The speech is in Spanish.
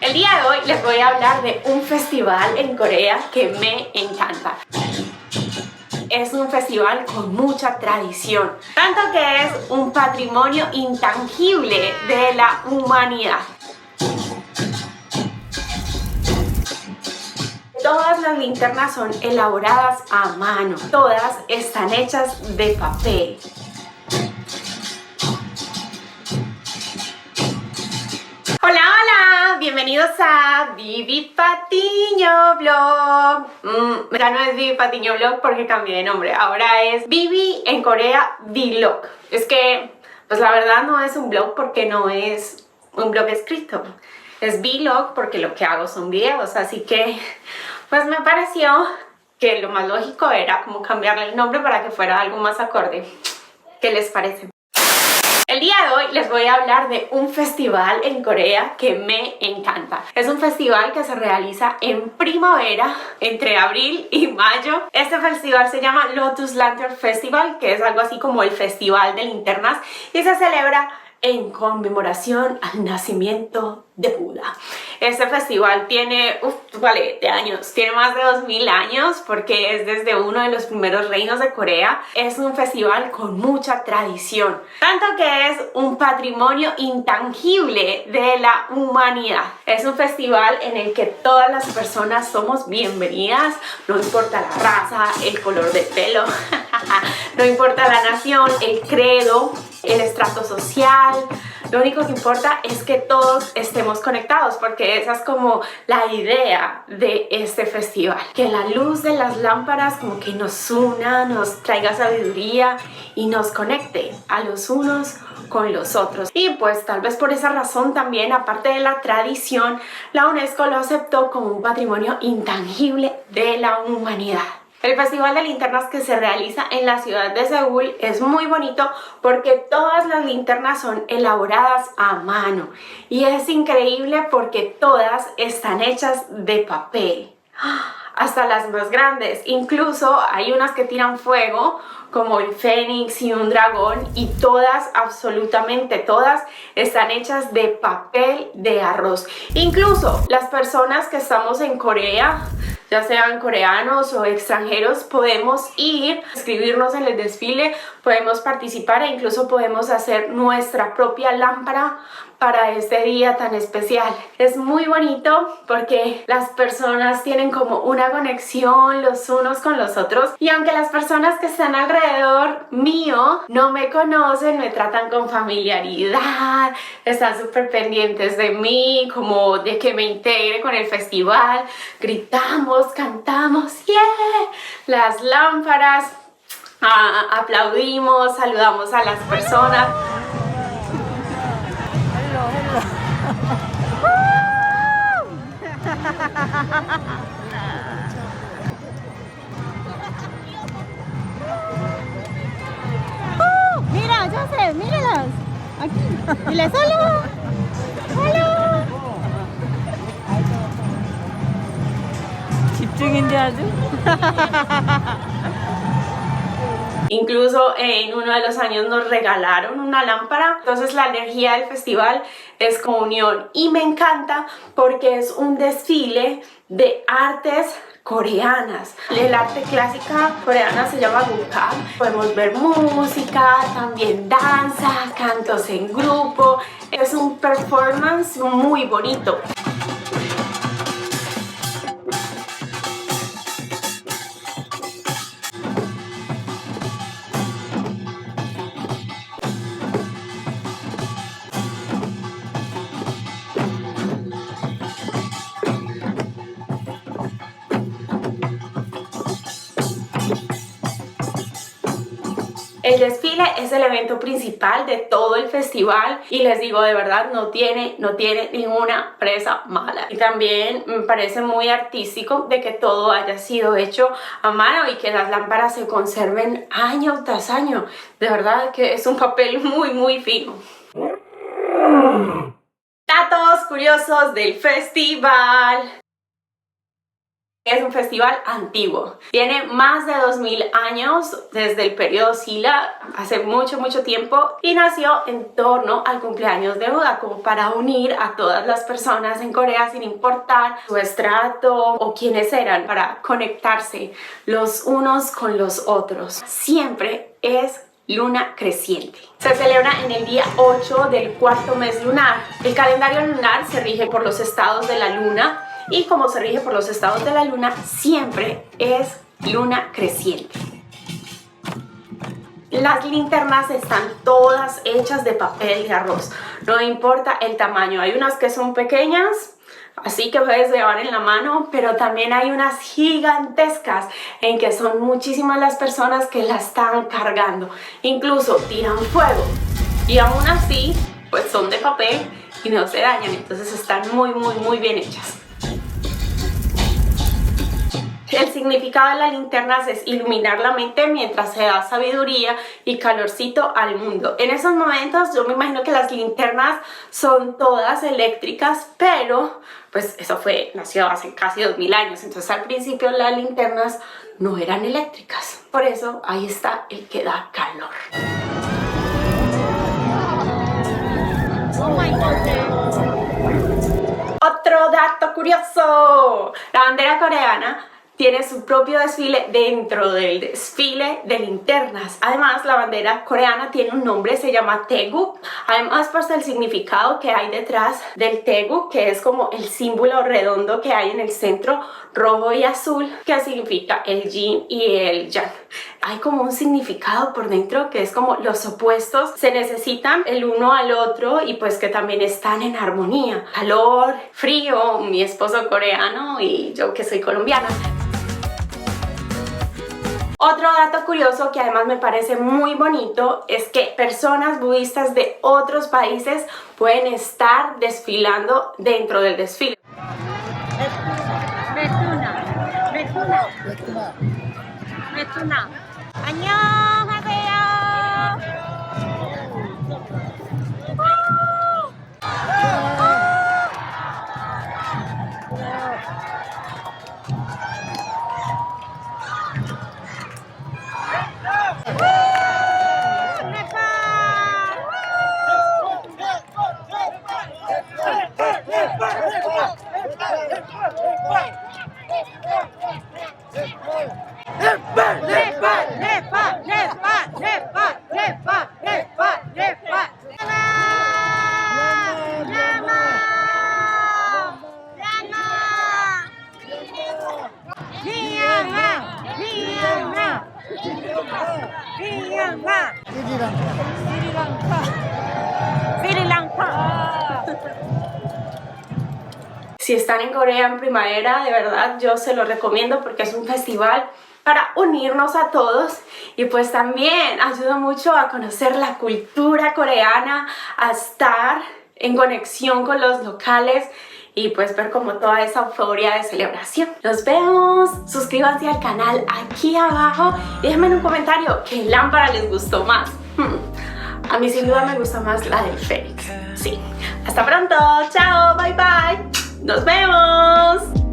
El día de hoy les voy a hablar de un festival en Corea que me encanta. Es un festival con mucha tradición, tanto que es un patrimonio intangible de la humanidad. Todas las linternas son elaboradas a mano, todas están hechas de papel. Hola, hola, bienvenidos a Vivi Patiño Vlog. Ya no es Vivi Patiño Vlog porque cambié de nombre, ahora es Vivi en Corea Vlog. Es que, pues la verdad no es un blog porque no es un blog escrito. Es vlog porque lo que hago son videos, así que pues me pareció que lo más lógico era como cambiarle el nombre para que fuera algo más acorde. ¿Qué les parece? El día de hoy les voy a hablar de un festival en Corea que me encanta. Es un festival que se realiza en primavera, entre abril y mayo. Este festival se llama Lotus Lantern Festival, que es algo así como el Festival de Linternas, y se celebra en conmemoración al nacimiento de Buda. Este festival tiene de años, tiene más de 2000 años porque es desde uno de los primeros reinos de Corea. Es un festival con mucha tradición, tanto que es un patrimonio intangible de la humanidad. Es un festival en el que todas las personas somos bienvenidas, no importa la raza, el color de pelo, no importa la nación, el credo, el estrato social. Lo único que importa es que todos estemos conectados, porque esa es como la idea de este festival, que la luz de las lámparas como que nos una, nos traiga sabiduría y nos conecte a los unos con los otros. Y pues tal vez por esa razón también, aparte de la tradición, la UNESCO lo aceptó como un patrimonio intangible de la humanidad. El Festival de Linternas que se realiza en la ciudad de Seúl es muy bonito porque todas las linternas son elaboradas a mano y es increíble porque todas están hechas de papel, hasta las más grandes. Incluso hay unas que tiran fuego como el fénix y un dragón, y todas, absolutamente todas, están hechas de papel de arroz. Incluso las personas que estamos en Corea, ya sean coreanos o extranjeros, podemos ir, inscribirnos en el desfile, podemos participar e incluso podemos hacer nuestra propia lámpara para este día tan especial. Es muy bonito porque las personas tienen como una conexión los unos con los otros, y aunque las personas que están alrededor mío no me conocen, me tratan con familiaridad, están súper pendientes de mí, como de que me integre con el festival, gritamos, cantamos, ¡yeah! Las lámparas, aplaudimos, saludamos a las personas. Mira, Joseph, míralas. Aquí. Diles hola. Hola. 집중인데 아주. Incluso en uno de los años nos regalaron una lámpara. Entonces la energía del festival es como unión, y me encanta porque es un desfile de artes coreanas. El arte clásica coreana se llama Gukak. Podemos ver música, también danza, cantos en grupo. Es un performance muy bonito. El desfile es el evento principal de todo el festival y les digo, de verdad, no tiene ninguna presa mala. Y también me parece muy artístico de que todo haya sido hecho a mano y que las lámparas se conserven año tras año. De verdad que es un papel muy fino. Datos curiosos del festival. Es un festival antiguo, tiene más de 2000 años desde el periodo Silla, hace mucho tiempo, y nació en torno al cumpleaños de Buda, como para unir a todas las personas en Corea sin importar su estrato o quiénes eran, para conectarse los unos con los otros. Siempre es luna creciente. Se celebra en el día 8 del cuarto mes lunar. El calendario lunar se rige por los estados de la luna, y como se rige por los estados de la luna, siempre es luna creciente. Las linternas están todas hechas de papel de arroz, no importa el tamaño. Hay unas que son pequeñas, así que puedes llevar en la mano, pero también hay unas gigantescas en que son muchísimas las personas que la están cargando. Incluso tiran fuego y aún así pues son de papel y no se dañan, entonces están muy bien hechas. El significado de las linternas es iluminar la mente mientras se da sabiduría y calorcito al mundo. En esos momentos yo me imagino que las linternas son todas eléctricas, pero pues eso nació hace casi 2000 años, entonces al principio las linternas no eran eléctricas. Por eso ahí está el que da calor. Oh my God. Otro dato curioso, la bandera coreana tiene su propio desfile dentro del desfile de linternas. Además, la bandera coreana tiene un nombre, se llama Taeguk. Además, pues el significado que hay detrás del Taeguk, que es como el símbolo redondo que hay en el centro, rojo y azul, que significa el yin y el yang. Hay como un significado por dentro que es como los opuestos se necesitan el uno al otro y pues que también están en armonía. Calor, frío, mi esposo coreano y yo que soy colombiana. Otro dato curioso que además me parece muy bonito es que personas budistas de otros países pueden estar desfilando dentro del desfile. Betuna. 안녕하세요. Si están en Corea en primavera, de verdad yo se lo recomiendo porque es un festival para unirnos a todos y pues también ayuda mucho a conocer la cultura coreana, a estar en conexión con los locales y pues ver como toda esa euforia de celebración. Nos vemos, suscríbanse al canal aquí abajo y déjenme en un comentario qué lámpara les gustó más. A mí sin duda me gusta más la del Fénix. Sí, hasta pronto, chao, bye bye, nos vemos.